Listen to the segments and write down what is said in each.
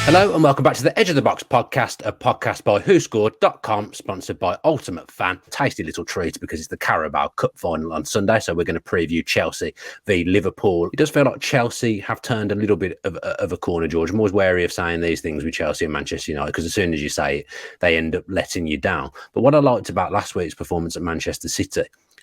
Hello and welcome back to the Edge of the Box podcast, a podcast by WhoScored.com, sponsored by UltimateFan. Tasty little treat because it's the Carabao Cup Final on Sunday, so we're going to preview Chelsea v Liverpool. It does feel like Chelsea have turned a little bit of a corner, George. I'm always wary of saying these things with Chelsea and Manchester United because as soon as you say it, they end up letting you down. But what I liked about last week's performance at Manchester City,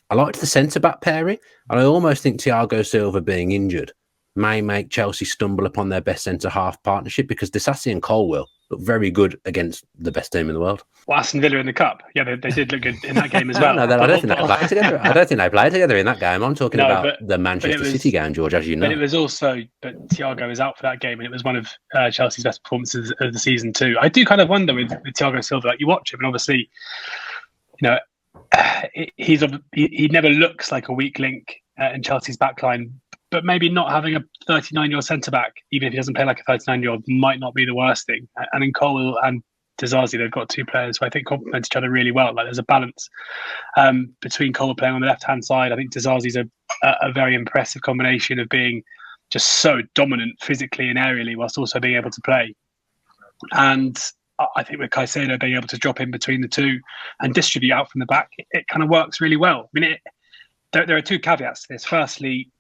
I liked the centre-back pairing, and I almost think Thiago Silva being injured may make Chelsea stumble upon their best centre-half partnership because Disasi and Colwill look very good against the best team in the world. Well, Aston Villa in the Cup. Yeah, they did look good in that game as well. I don't think they played together. I don't think they played together in that game. I'm talking about the Manchester City game, George, as you know. But it was also, Thiago is out for that game, and it was one of Chelsea's best performances of the season too. I do kind of wonder with Thiago Silva, like you watch him, and obviously, you know, he never looks like a weak link in Chelsea's backline. But maybe not having a 39-year-old centre-back, even if he doesn't play like a 39-year-old, might not be the worst thing. And in Colwill and Disasi, they've got two players who I think complement each other really well. Like there's a balance between Colwill playing on the left-hand side. I think Disasi's a very impressive combination of being just so dominant physically and aerially whilst also being able to play. And I think with Caicedo being able to drop in between the two and distribute out from the back, it kind of works really well. I mean, there are two caveats to this. Firstly,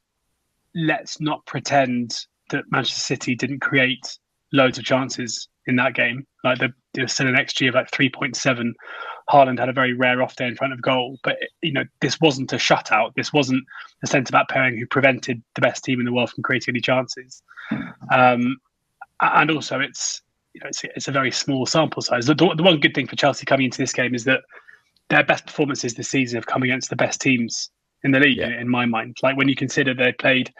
let's not pretend that Manchester City didn't create loads of chances in that game. Like there was still an XG of like 3.7. Haaland had a very rare off day in front of goal, but this wasn't a shutout. This wasn't a centre-back pairing who prevented the best team in the world from creating any chances. And also, it's a very small sample size. The one good thing for Chelsea coming into this game is that their best performances this season have come against the best teams in the league, in my mind. Like when you consider they played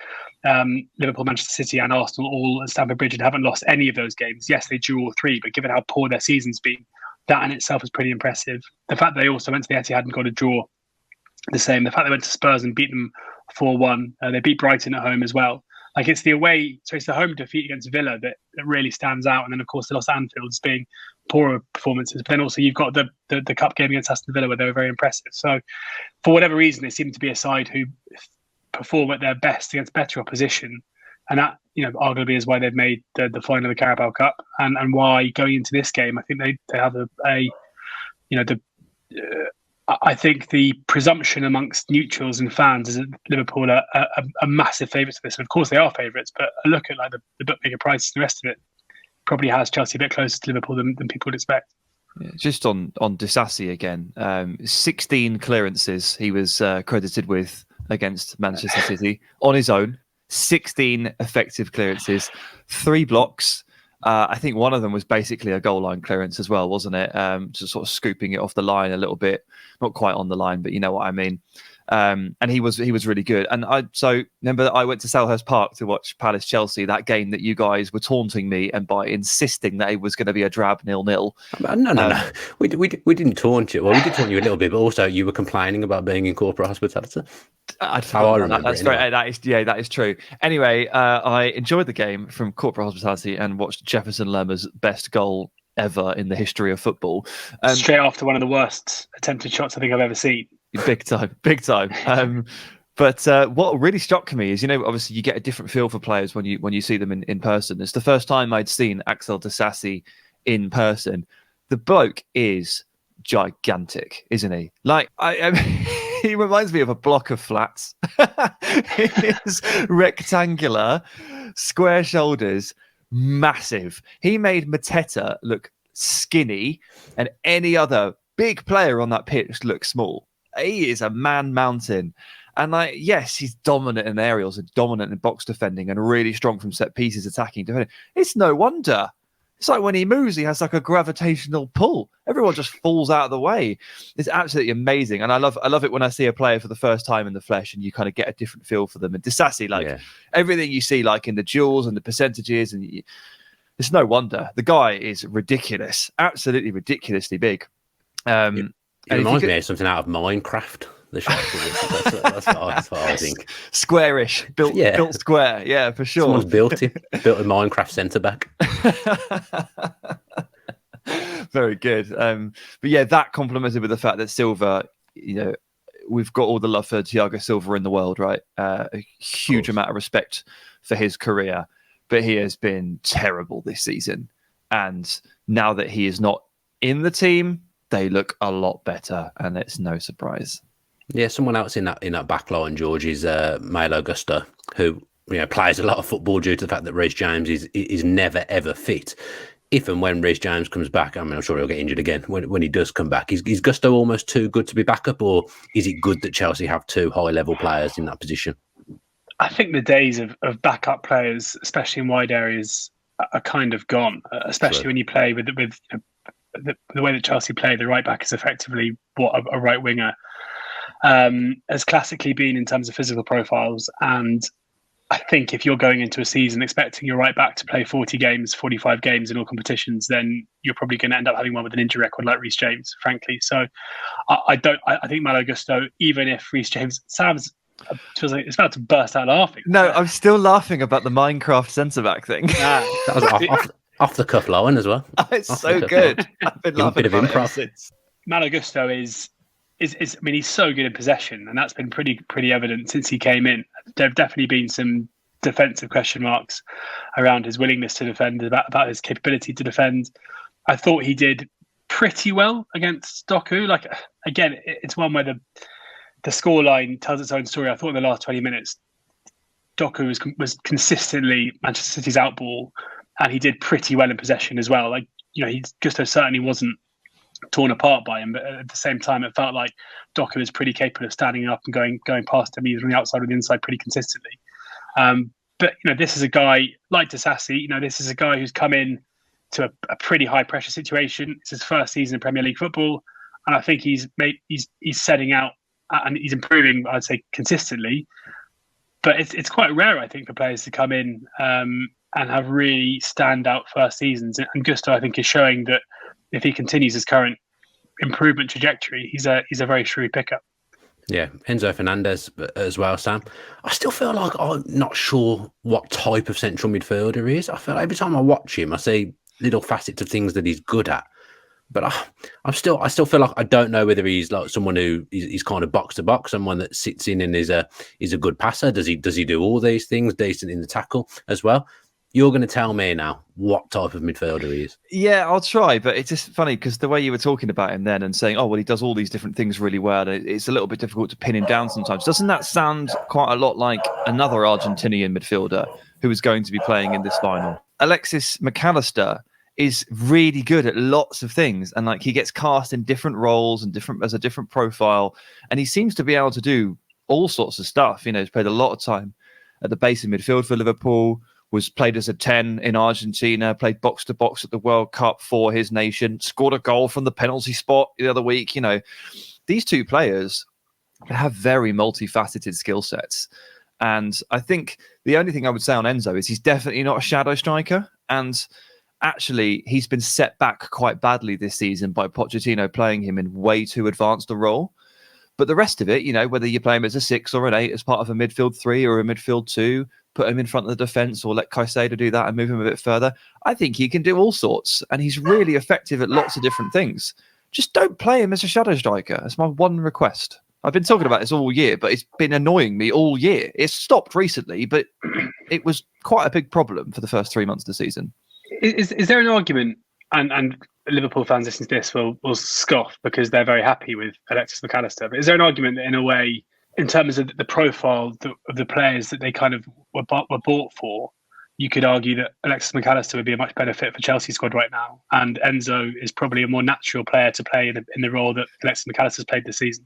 Liverpool, Manchester City and Arsenal all at Stamford Bridge and haven't lost any of those games. Yes, they drew all three, but given how poor their season's been, that in itself is pretty impressive. The fact that they also went to the Etihad and got a draw, the same. The fact they went to Spurs and beat them 4-1. They beat Brighton at home as well. Like it's the home defeat against Villa that really stands out. And then of course they lost at Anfield as being poorer performances. But then also you've got the cup game against Aston Villa where they were very impressive. So for whatever reason, they seem to be a side who perform at their best against better opposition. And that, arguably is why they've made the final of the Carabao Cup and why going into this game, I think they have I think the presumption amongst neutrals and fans is that Liverpool are a massive favourites for this. And of course they are favourites, but a look at like the bookmaker prices and the rest of it probably has Chelsea a bit closer to Liverpool than people would expect. Yeah, just on Disasi again, 16 clearances he was credited with against Manchester City on his own. 16 effective clearances, 3 blocks. I think one of them was basically a goal line clearance as well, wasn't it? Just sort of scooping it off the line a little bit, not quite on the line, but you know what I mean. And he was really good. And so remember that I went to Selhurst Park to watch Palace Chelsea, that game that you guys were taunting me and by insisting that it was going to be a drab 0-0. No. We didn't taunt you. Well, we did taunt you a little bit, but also you were complaining about being in corporate hospitality. How I remember that's anyway. Right. That is true. Anyway, I enjoyed the game from corporate hospitality and watched Jefferson Lerma's best goal ever in the history of football. Straight after one of the worst attempted shots I think I've ever seen. Big time. But what really struck me is, obviously you get a different feel for players when you see them in person. It's the first time I'd seen Axel Disasi in person. The bloke is gigantic, isn't he? Like, he reminds me of a block of flats. He is rectangular, square shoulders, massive. He made Mateta look skinny and any other big player on that pitch look small. He is a man mountain. And yes, he's dominant in aerials and dominant in box defending and really strong from set pieces, attacking, defending. It's no wonder. It's like when he moves, he has like a gravitational pull. Everyone just falls out of the way. It's absolutely amazing. And I love it when I see a player for the first time in the flesh and you kind of get a different feel for them. And Disasi, everything you see like in the duels and the percentages, and it's no wonder. The guy is ridiculous, absolutely ridiculously big. It reminds me of something out of Minecraft. The shot. That's what I think. Squarish, built square. Yeah, for sure. Someone's built a Minecraft centre back. Very good. But yeah, that complemented with the fact that Silva, we've got all the love for Thiago Silva in the world, right? A huge amount of respect for his career, but he has been terrible this season. And now that he is not in the team, they look a lot better, and it's no surprise. Yeah, someone else in that back line, George, is Malo Gusto, who plays a lot of football due to the fact that Reece James is never ever fit. If and when Reece James comes back, I mean, I'm sure he'll get injured again when he does come back. Is Gusto almost too good to be backup, or is it good that Chelsea have two high-level players in that position? I think the days of backup players, especially in wide areas, are kind of gone. Especially when you play with the way that Chelsea play, the right back is effectively what a right winger has classically been in terms of physical profiles. And I think if you're going into a season expecting your right back to play 40 games, 45 games in all competitions, then you're probably going to end up having one with an injury record like Reece James, frankly. So I think Malo Gusto, even if Reece James, Sam's feels like it's about to burst out laughing. No, I'm still laughing about the Minecraft centre-back thing. That was off the cuff line as well. It's so good. I've been laughing about about it since. Malo Gusto is I mean, he's so good in possession, and that's been pretty evident since he came in. There have definitely been some defensive question marks around his willingness to defend, about his capability to defend. I thought he did pretty well against Doku. Like, again, it's one where the scoreline tells its own story. I thought in the last 20 minutes, Doku was consistently Manchester City's outball, and he did pretty well in possession as well. Like, Gusto certainly wasn't torn apart by him, but at the same time, it felt like Doku was pretty capable of standing up and going past him either on the outside or the inside pretty consistently. But this is a guy like Disasi. This is a guy who's come in to a pretty high pressure situation. It's his first season in Premier League football, and I think he's setting out and he's improving, I'd say, consistently. But it's quite rare, I think, for players to come in and have really standout first seasons. And Gusto, I think, is showing that if he continues his current improvement trajectory, he's a very shrewd pickup. Yeah, Enzo Fernandez as well, Sam. I still feel like I'm not sure what type of central midfielder he is. I feel like every time I watch him, I see little facets of things that he's good at. But I still feel like I don't know whether he's like someone who is kind of box to box, someone that sits in and is a good passer. Does he do all these things, decent in the tackle as well? You're going to tell me now what type of midfielder he is. Yeah, I'll try, but it's just funny because the way you were talking about him then and saying, oh, well, he does all these different things really well, it's a little bit difficult to pin him down sometimes. Doesn't that sound quite a lot like another Argentinian midfielder who is going to be playing in this final? Alexis McAllister is really good at lots of things, and like he gets cast in different roles and as a different profile, and he seems to be able to do all sorts of stuff. He's played a lot of time at the base of midfield for Liverpool, was played as a 10 in Argentina, played box-to-box at the World Cup for his nation, scored a goal from the penalty spot the other week. These two players have very multifaceted skill sets. And I think the only thing I would say on Enzo is he's definitely not a shadow striker. And actually, he's been set back quite badly this season by Pochettino playing him in way too advanced a role. But the rest of it, whether you play him as a 6 or an 8 as part of a midfield 3 or a midfield 2, put him in front of the defence or let Caicedo do that and move him a bit further, I think he can do all sorts. And he's really effective at lots of different things. Just don't play him as a shadow striker. That's my one request. I've been talking about this all year, but it's been annoying me all year. It's stopped recently, but it was quite a big problem for the first 3 months of the season. Is there an argument, and Liverpool fans listening to this will scoff because they're very happy with Alexis McAllister, but is there an argument that in a way, in terms of the profile of the players that they kind of were bought for, you could argue that Alexis McAllister would be a much better fit for Chelsea's squad right now, and Enzo is probably a more natural player to play in the role that Alexis McAllister's played this season?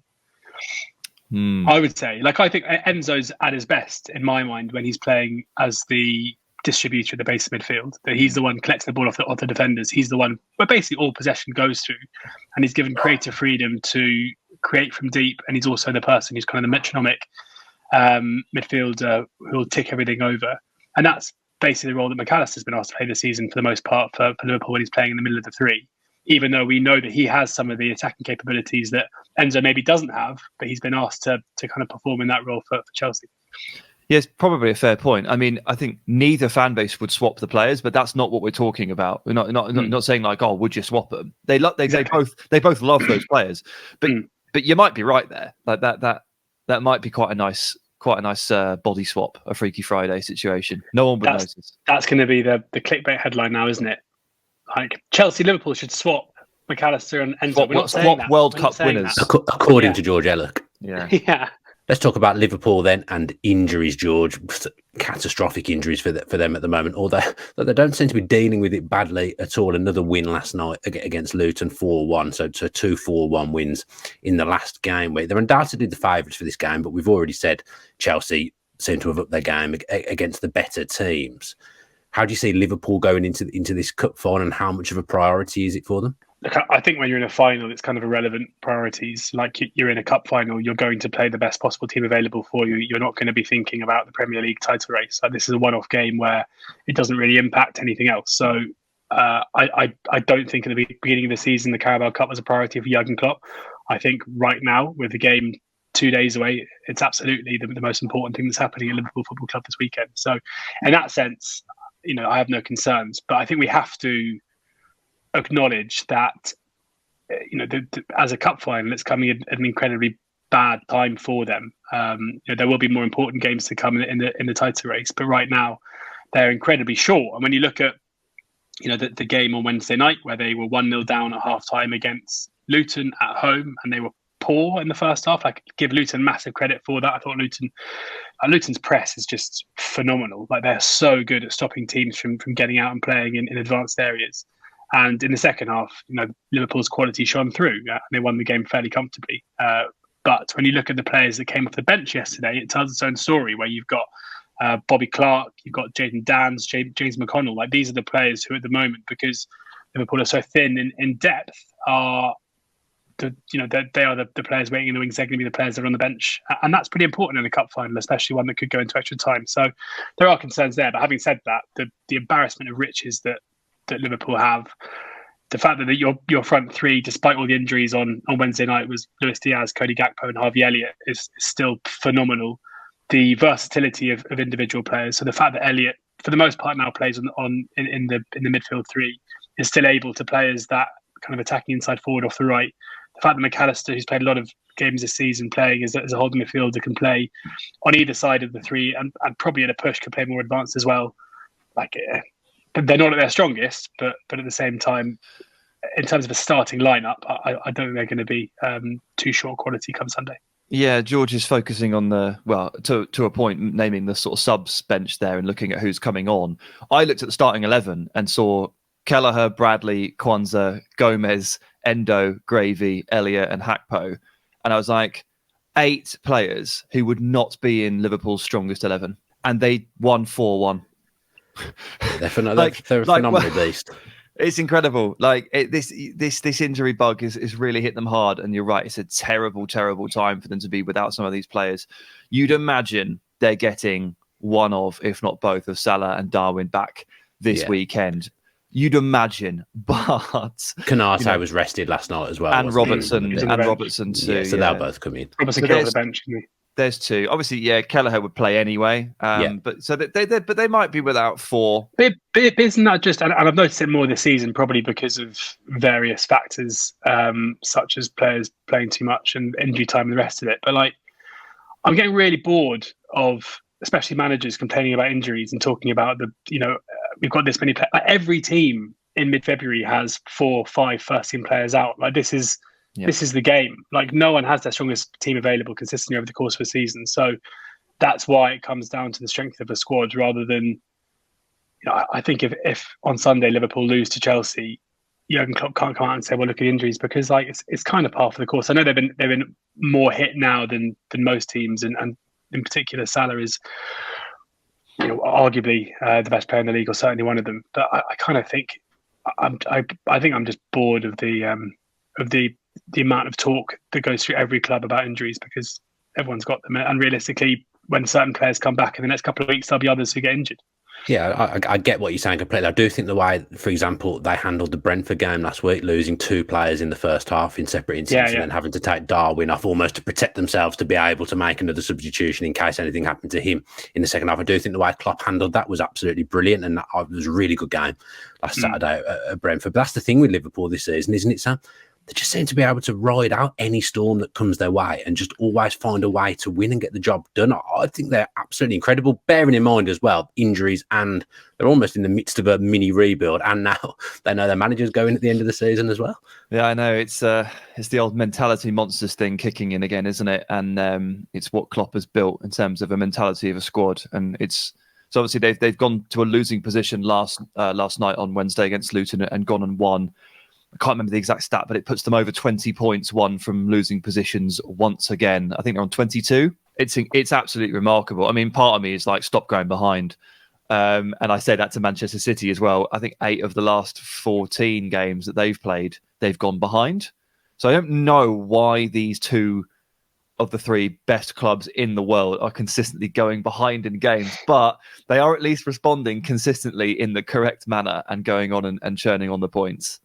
I would say, I think Enzo's at his best in my mind when he's playing as the distributor at the base of midfield. That he's the one collecting the ball off the defenders. He's the one where basically all possession goes through, and he's given creative freedom to create from deep. And he's also the person who's kind of the metronomic midfielder who will tick everything over. And that's basically the role that McAllister's been asked to play this season for the most part for Liverpool when he's playing in the middle of the three. Even though we know that he has some of the attacking capabilities that Enzo maybe doesn't have, but he's been asked to kind of perform in that role for Chelsea. Yes, probably a fair point. I mean, I think neither fan base would swap the players, but that's not what we're talking about. We're not saying like, oh, would you swap them? They both love those players, but you might be right there. Like that might be quite a nice body swap, a Freaky Friday situation. No one would notice. That's going to be the clickbait headline now, isn't it? Like Chelsea, Liverpool should swap McAllister and Enzo. We're not saying swap that. World We're not Cup saying winners. that. According to George Elek. Yeah. Yeah. Let's talk about Liverpool then and injuries, George. Catastrophic injuries for them at the moment, although they don't seem to be dealing with it badly at all. Another win last night against Luton, 4-1. So 2 4-1 wins in the last game. They're undoubtedly the favourites for this game, but we've already said Chelsea seem to have upped their game against the better teams. How do you see Liverpool going into this cup final, and how much of a priority is it for them? Look, I think when you're in a final, it's kind of irrelevant priorities. Like you're in a cup final, you're going to play the best possible team available for you. You're not going to be thinking about the Premier League title race. Like, this is a one-off game where it doesn't really impact anything else. So I don't think at the beginning of the season the Carabao Cup was a priority for Jurgen Klopp. I think right now, with the game 2 days away, it's absolutely the most important thing that's happening at Liverpool Football Club this weekend. So in that sense, I have no concerns. But I think we have to acknowledge that as a cup final, it's coming at an incredibly bad time for them. There will be more important games to come in the title race, but right now they're incredibly short. And when you look at the game on Wednesday night, where they were 1-0 down at half time against Luton at home, and they were poor in the first half. I give Luton massive credit for that. I thought Luton's press is just phenomenal. Like, they're so good at stopping teams from getting out and playing in advanced areas. And in the second half, Liverpool's quality shone through. And they won the game fairly comfortably. But when you look at the players that came off the bench yesterday, it tells its own story, where you've got Bobby Clark, you've got Jayden Danns, James McConnell. Like, these are the players who at the moment, because Liverpool are so thin in depth, are they are the players waiting in the wings. They're going to be the players that are on the bench. And that's pretty important in a cup final, especially one that could go into extra time. So there are concerns there. But having said that, the embarrassment of riches that Liverpool have, the fact that your front three, despite all the injuries on Wednesday night, was Luis Diaz, Cody Gakpo and Harvey Elliott, is still phenomenal. The versatility of individual players. So the fact that Elliott, for the most part now, plays in the midfield three, is still able to play as that kind of attacking inside forward off the right. The fact that McAllister, who's played a lot of games this season, playing as a holding midfielder, can play on either side of the three, and probably at a push could play more advanced as well. Like, they're not at their strongest, but at the same time, in terms of a starting lineup, I don't think they're going to be too short quality come Sunday. Yeah, George is focusing on to a point, naming the sort of subs bench there and looking at who's coming on. I looked at the starting 11 and saw Kelleher, Bradley, Kwanzaa, Gomez, Endo, Gravy, Elliott and Hakpo. And I was like, 8 players who would not be in Liverpool's strongest 11. And they won 4-1. They're a phenomenal beast. It's incredible. Like, this injury bug is really hit them hard. And you're right, it's a terrible, terrible time for them to be without some of these players. You'd imagine they're getting one of, if not both, of Salah and Darwin back this weekend. You'd imagine, but Konate was rested last night as well, and Robertson too. Yeah, so they'll both come in. Robertson got off the bench, didn't he? There's 2. Obviously, Kelleher would play anyway. But so they might be without 4. But isn't that just? And I've noticed it more this season, probably because of various factors, such as players playing too much and injury time and the rest of it. But like, I'm getting really bored of, especially managers, complaining about injuries and talking about we've got this many players. Like, every team in mid-February has 4 or 5 first-team players out. Like, this is the game. Like, no one has their strongest team available consistently over the course of a season. So that's why it comes down to the strength of a squad rather than, I think if on Sunday Liverpool lose to Chelsea, Jurgen Klopp can't come out and say, well, look at the injuries, because like it's kind of par for the course. I know they've been more hit now than most teams, and in particular Salah is arguably the best player in the league, or certainly one of them. But I kind of think I think I'm just bored of the amount of talk that goes through every club about injuries, because everyone's got them, and realistically, when certain players come back in the next couple of weeks, there'll be others who get injured. Yeah, I get what you're saying completely. I do think the way, for example, they handled the Brentford game last week, losing 2 players in the first half in separate incidents, and then having to take Darwin off almost to protect themselves to be able to make another substitution in case anything happened to him in the second half. I do think the way Klopp handled that was absolutely brilliant, and it was a really good game last Saturday at Brentford. But that's the thing with Liverpool this season, isn't it, Sam? they just seem to be able to ride out any storm that comes their way and just always find a way to win and get the job done. I think they're absolutely incredible, bearing in mind as well injuries, and they're almost in the midst of a mini rebuild, and now they know their manager's going at the end of the season as well. Yeah, I know. It's the old mentality monsters thing kicking in again, isn't it? And it's what Klopp has built in terms of a mentality of a squad, and so obviously they've gone to a losing position last night on Wednesday against Luton and gone and won. I can't remember the exact stat, but it puts them over 20 points, won from losing positions once again. I think they're on 22. It's absolutely remarkable. I mean, part of me is like, stop going behind. And I say that to Manchester City as well. I think 8 of the last 14 games that they've played, they've gone behind. So I don't know why these 2 of the 3 best clubs in the world are consistently going behind in games, but they are at least responding consistently in the correct manner and going on and churning on the points.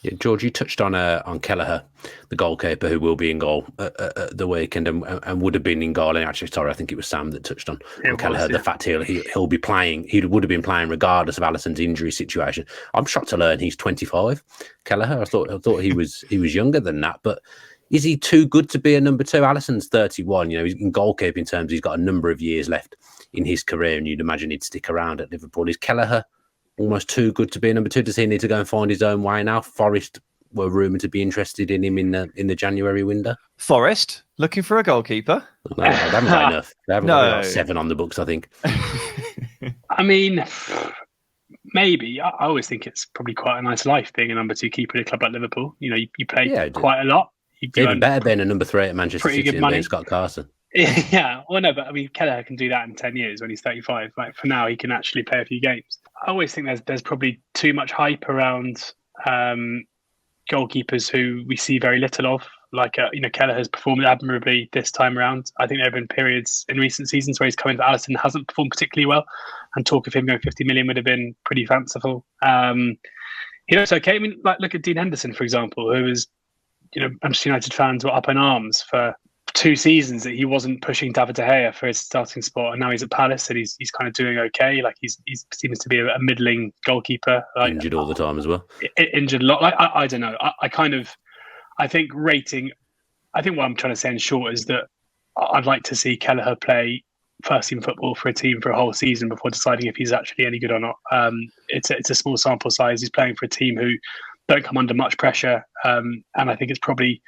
Yeah, George, you touched on Kelleher, the goalkeeper who will be in goal at the weekend and would have been in goal. And actually, sorry, I think it was Sam that touched on Kelleher, the fact he'll be playing. He would have been playing regardless of Alisson's injury situation. I'm shocked to learn he's 25. Kelleher, I thought he was younger than that, but is he too good to be a number 2? Alisson's 31. You know, he's in goalkeeping terms, he's got a number of years left in his career, and you'd imagine he'd stick around at Liverpool. Is Kelleher almost too good to be a number 2? Does he need to go and find his own way now? Forest were rumoured to be interested in him in the January window. Forest looking for a goalkeeper? No, they haven't got enough. They haven't got 7 on the books, I think. I mean, maybe. I always think it's probably quite a nice life being a number 2 keeper at a club like Liverpool. You know, you play quite a lot. Even better being a number 3 at Manchester City good money. than Scott Carson. Yeah, well, no, but I mean, Kelleher can do that in 10 years when he's 35. Like, for now, he can actually play a few games. I always think there's probably too much hype around goalkeepers who we see very little of. Like, Kelleher has performed admirably this time around. I think there have been periods in recent seasons where he's come into Alisson, hasn't performed particularly well, and talk of him going 50 million would have been pretty fanciful. He looks okay. I mean, like, look at Dean Henderson, for example, who was, Manchester United fans were up in arms for 2 seasons that he wasn't pushing David De Gea for his starting spot, and now he's at Palace and he's kind of doing okay. Like, he seems to be a middling goalkeeper. Like, injured all the time as well. Injured a lot. Like, I don't know. I think rating. I think what I'm trying to say in short is that I'd like to see Kelleher play first team football for a team for a whole season before deciding if he's actually any good or not. It's a small sample size. He's playing for a team who don't come under much pressure, and I think it's probably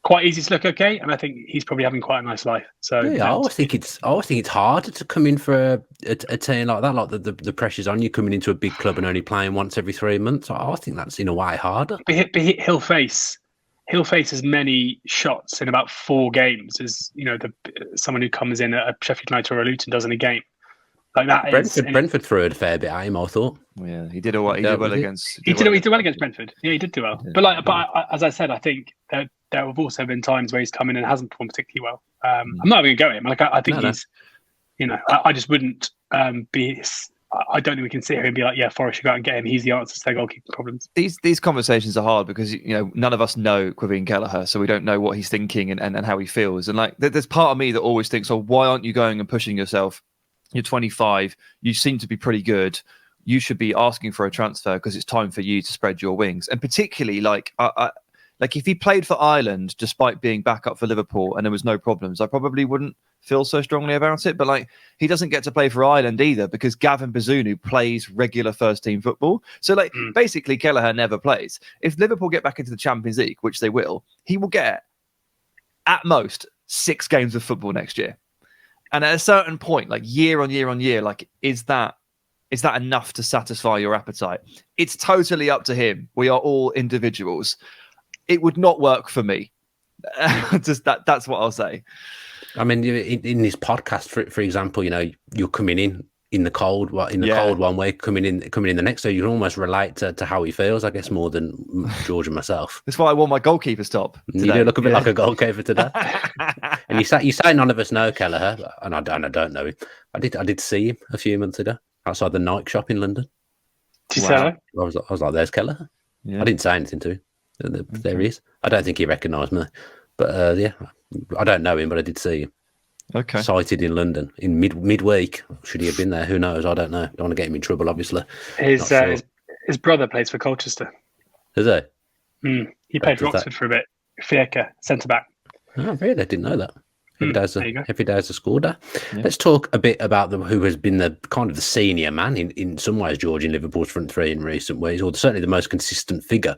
quite easy to look okay, and I think he's probably having quite a nice life. So yeah, I always think it's harder to come in for a team like that. Like the pressure's on you coming into a big club and only playing once every 3 months. I think that's in a way harder. But he'll face as many shots in about 4 games as someone who comes in at Sheffield United or a Luton does in a game. Like that. Brentford threw a fair bit at him, I thought. Yeah, he did well against. He did well against Brentford. Yeah, he did do well. But as I said, I think there have also been times where he's come in and hasn't performed particularly well. I'm not even going to go at him. Like, I think he's. I just wouldn't be. I don't think we can sit here and be like, yeah, Forest should go out and get him. He's the answer to their goalkeeping problems. These conversations are hard because none of us know Quivine Kelleher, so we don't know what he's thinking and how he feels. And like, there's part of me that always thinks, "Oh, why aren't you going and pushing yourself? You're 25. You seem to be pretty good. You should be asking for a transfer because it's time for you to spread your wings." And particularly, like if he played for Ireland despite being back up for Liverpool and there was no problems, I probably wouldn't feel so strongly about it. But like, he doesn't get to play for Ireland either because Gavin Bazunu plays regular first team football. So like, basically, Kelleher never plays. If Liverpool get back into the Champions League, which they will, he will get at most 6 games of football next year. And at a certain point, like year on year on year, like, is that enough to satisfy your appetite? It's totally up to him. We are all individuals. It would not work for me. Just that's what I'll say. I mean, in this podcast, for example, you're coming in the cold, cold one way, coming in the next, so you can almost relate to how he feels, I guess, more than George and myself. That's why I wore my goalkeeper's top today. You do look a bit like a goalkeeper today. And you say none of us know Kelleher, and I don't know him. I did see him a few months ago outside the Nike shop in London. Did you say that? I was like, "There's Kelleher." Yeah. I didn't say anything to him. There he is. I don't think he recognised me, but yeah, I don't know him, but I did see him. Okay. Sighted in London in midweek. Should he have been there? Who knows? I don't know. Don't want to get him in trouble, obviously. His brother plays for Colchester. Does he? He played for Oxford for a bit. Fieke, centre back. Oh, really? I didn't know that. Every day is a score day. Yeah. Let's talk a bit about who has been the kind of the senior man in some ways, George, in Liverpool's front three in recent weeks, or certainly the most consistent figure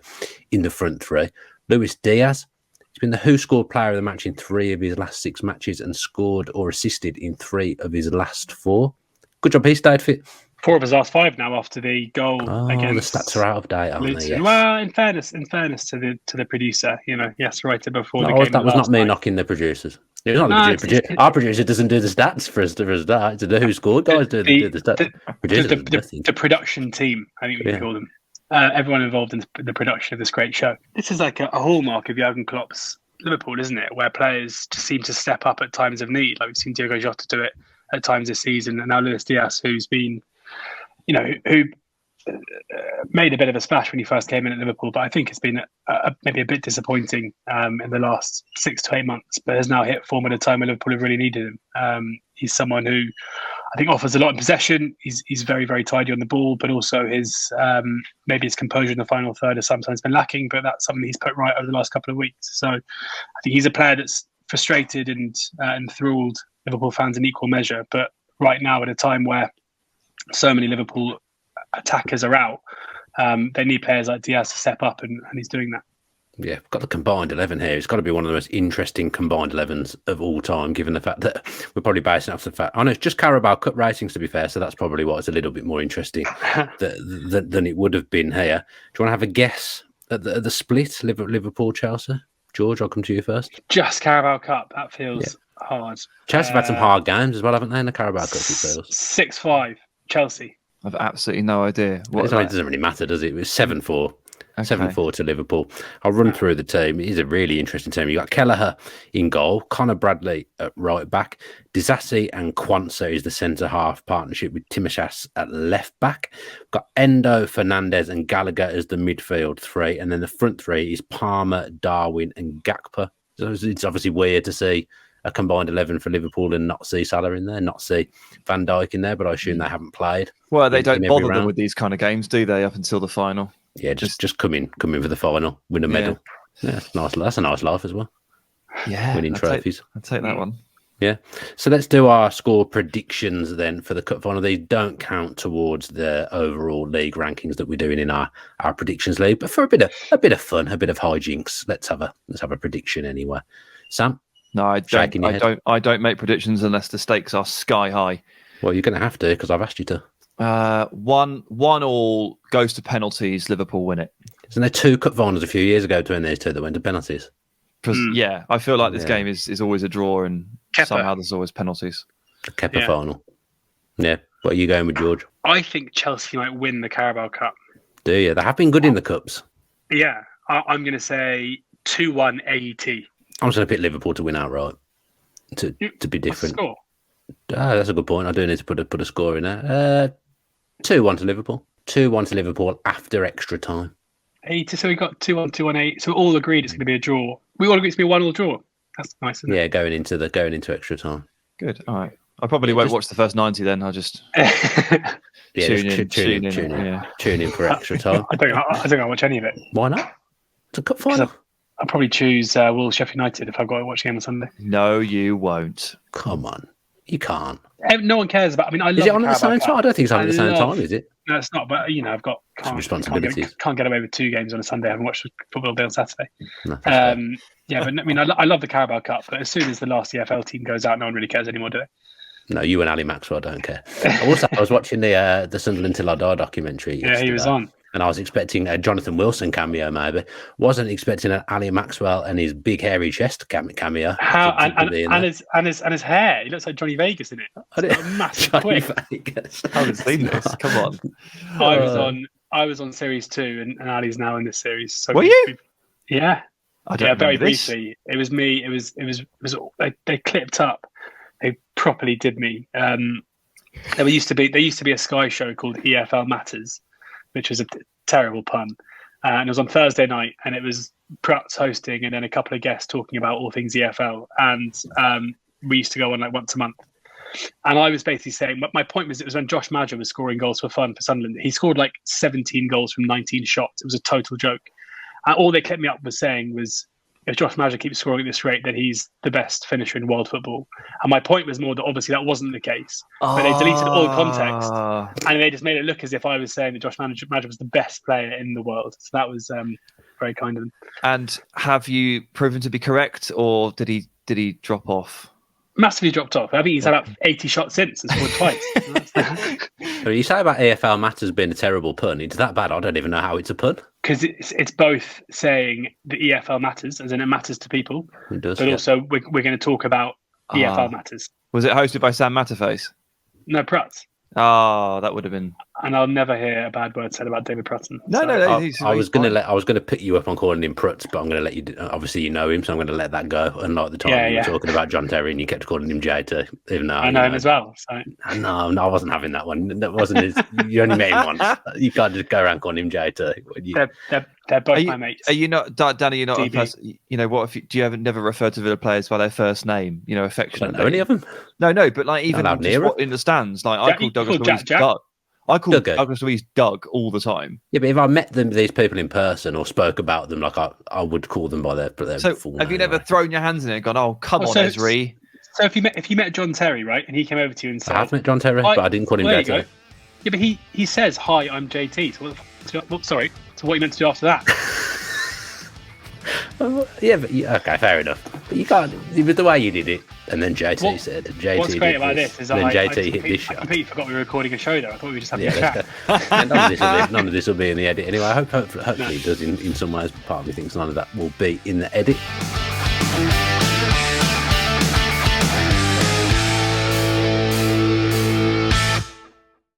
in the front three. Luis Diaz. He's been the Who Scored player of the match in 3 of his last 6 matches and scored or assisted in 3 of his last 4. Good job, he stayed fit. 4 of his last 5 now after the goal against. The stats are out of date, aren't they? Yes. Well, in fairness to the producer, yes, right before the game. That was not me knocking the producers. It's not the producer. Our producer doesn't do the stats for us. It's the Who Scored guys do the stats. The production team, I think we can call them. Everyone involved in the production of this great show. This is like a hallmark of Jurgen Klopp's Liverpool, isn't it? Where players just seem to step up at times of need. Like we've seen Diogo Jota do it at times this season, and now Luis Diaz, who's been, who made a bit of a splash when he first came in at Liverpool, but I think it's been maybe a bit disappointing in the last 6 to 8 months, but has now hit form at a time when Liverpool have really needed him. He's someone who I think offers a lot in possession. He's very, very tidy on the ball, but also his maybe his composure in the final third has sometimes been lacking, but that's something he's put right over the last couple of weeks. So I think he's a player that's frustrated and enthralled Liverpool fans in equal measure, but right now at a time where so many Liverpool attackers are out, they need players like Diaz to step up, and he's doing that. Yeah, got the combined 11 here. It's got to be one of the most interesting combined 11s of all time, given the fact that we're probably basing it off the fact. I know it's just Carabao Cup ratings, to be fair, so that's probably why it's a little bit more interesting than it would have been here. Do you want to have a guess at the split, Liverpool-Chelsea? George, I'll come to you first. Just Carabao Cup. That feels hard. Chelsea have had some hard games as well, haven't they, in the Carabao Cup? 6-5, Chelsea. I've absolutely no idea. It doesn't really matter, does it? It was 7-4. Okay. 7-4 to Liverpool. I'll run through the team. It is a really interesting team. You've got Kelleher in goal, Connor Bradley at right back, Disasi and Quansah is the centre-half partnership with Timoshas at left back. We've got Enzo Fernandez and Gallagher as the midfield 3, and then the front 3 is Palmer, Darwin and Gakpo. So it's obviously weird to see a combined 11 for Liverpool and not see Salah in there, not see Van Dijk in there, but I assume they haven't played. Well, they don't bother them with these kind of games, do they, up until the final? Yeah, just come in for the final, win a medal. Yeah, that's a nice life as well. Yeah, winning trophies. I'll take that one. Yeah. So let's do our score predictions then for the cup final. These don't count towards the overall league rankings that we're doing in our predictions league, but for a bit of fun, a bit of hijinks, let's have a prediction anyway. Sam? No, I don't make predictions unless the stakes are sky high. Well, you're going to have to because I've asked you to. 1-1 goes to penalties. Liverpool win it. Isn't there 2 cup finals a few years ago between these 2 that went to penalties? Yeah, I feel like this game is always a draw, and somehow there's always penalties. The Kepa final. Yeah. What are you going with, George? I think Chelsea might win the Carabao Cup. Do you? They have been good in the cups. Yeah, I'm going to say 2-1 AET. I'm just going to pick Liverpool to win outright. To be different. Score? That's a good point. I do need to put a score in there. 2-1 to Liverpool. 2-1 to Liverpool after extra time. So we got 2-1, 2-1, 8. So we all agreed it's going to be a draw. We all agreed it's going to be a 1-1 draw. That's nice, isn't it? Yeah, going into extra time. Good. All right. I probably won't watch the first 90 then. I'll just tune in for extra time. I don't think I'll watch any of it. Why not? It's a cup final. I'll probably choose Wolves Sheffield United if I've got to watch a game on Sunday. No, you won't. Come on. You can't. No one cares about. I mean, I love. Is it on at the same time? I don't think it's on at the same time, is it? No, it's not. But I've got some responsibilities. Can't get away with 2 games on a Sunday. I haven't watched football day on Saturday. No, yeah, but I mean, I love the Carabao Cup. But as soon as the last EFL team goes out, no one really cares anymore, do they? No, you and Ali Maxwell don't care. I was watching the Sunderland Till I Die documentary. Yeah, he was on. And I was expecting a Jonathan Wilson cameo, maybe. Wasn't expecting an Ali Maxwell and his big hairy chest cameo. And his hair. He looks like Johnny Vegas in it. It's a massive Johnny twig. Vegas. I haven't seen this. Come on. I was on series 2, and Ali's now in this series. So were you? Yeah. Very this. briefly. It was me. It was. They clipped up. They properly did me. There used to be a Sky show called EFL Matters, which was a terrible pun. And it was on Thursday night, and it was Prutz hosting and then a couple of guests talking about all things EFL. And we used to go on like once a month. And I was basically saying, my point was, it was when Josh Madger was scoring goals for fun for Sunderland. He scored like 17 goals from 19 shots. It was a total joke. And all they kept me up was saying was, if Josh Maja keeps scoring at this rate, then he's the best finisher in world football. And my point was more that obviously that wasn't the case. But they deleted all the context, and they just made it look as if I was saying that Josh Maja was the best player in the world. So that was very kind of them. And have you proven to be correct, or did he drop off? Massively dropped off. I think he's had about 80 shots since and scored twice. You say about EFL Matters being a terrible pun. It's that bad. I don't even know how it's a pun. Because it's both saying the EFL matters, as in it matters to people, It does, but yeah. also we're going to talk about EFL matters. Was it hosted by Sam Matterface? No, Prutz. Oh, that would have been. And I'll never hear a bad word said about David Prutton. No. I was going to pick you up on calling him Prutz, but I'm going to let you. Obviously, you know him, so I'm going to let that go. Unlike the time you were talking about John Terry and you kept calling him JT, even though I know him as well. So. No, I wasn't having that one. That wasn't his. You only met him once. You can't just go around calling him JT. They're both my mates. Are you not, Danny? You're not DB. a person. You know what? Do you ever never refer to Villa players by their first name? You know, I affectionately. don't know any of them. No, but like even Allowed just near in the stands, like I call Douglas Luiz Jack. Doug. I call Doug. Douglas Luiz Doug all the time. Yeah, but if I met these people in person or spoke about them, like I would call them by their So full have you name, never right? thrown your hands in it and gone, "Oh, come on, Esri"? So if you met John Terry, right, and he came over to you and said, I have met John Terry, but I didn't call him there you JT. go. Yeah, but he says, "Hi, I'm JT." So sorry. So what are you meant to do after that? Yeah, but okay, fair enough. But you can't. It was the way you did it, and then JT said, "JT." What's great did about this is then I JT hit this I shot. completely forgot we were recording a show there. I thought we were just having Yeah, a chat. and none of this will be in the edit anyway. I hopefully it does in some ways. Part of me thinks none of that will be in the edit.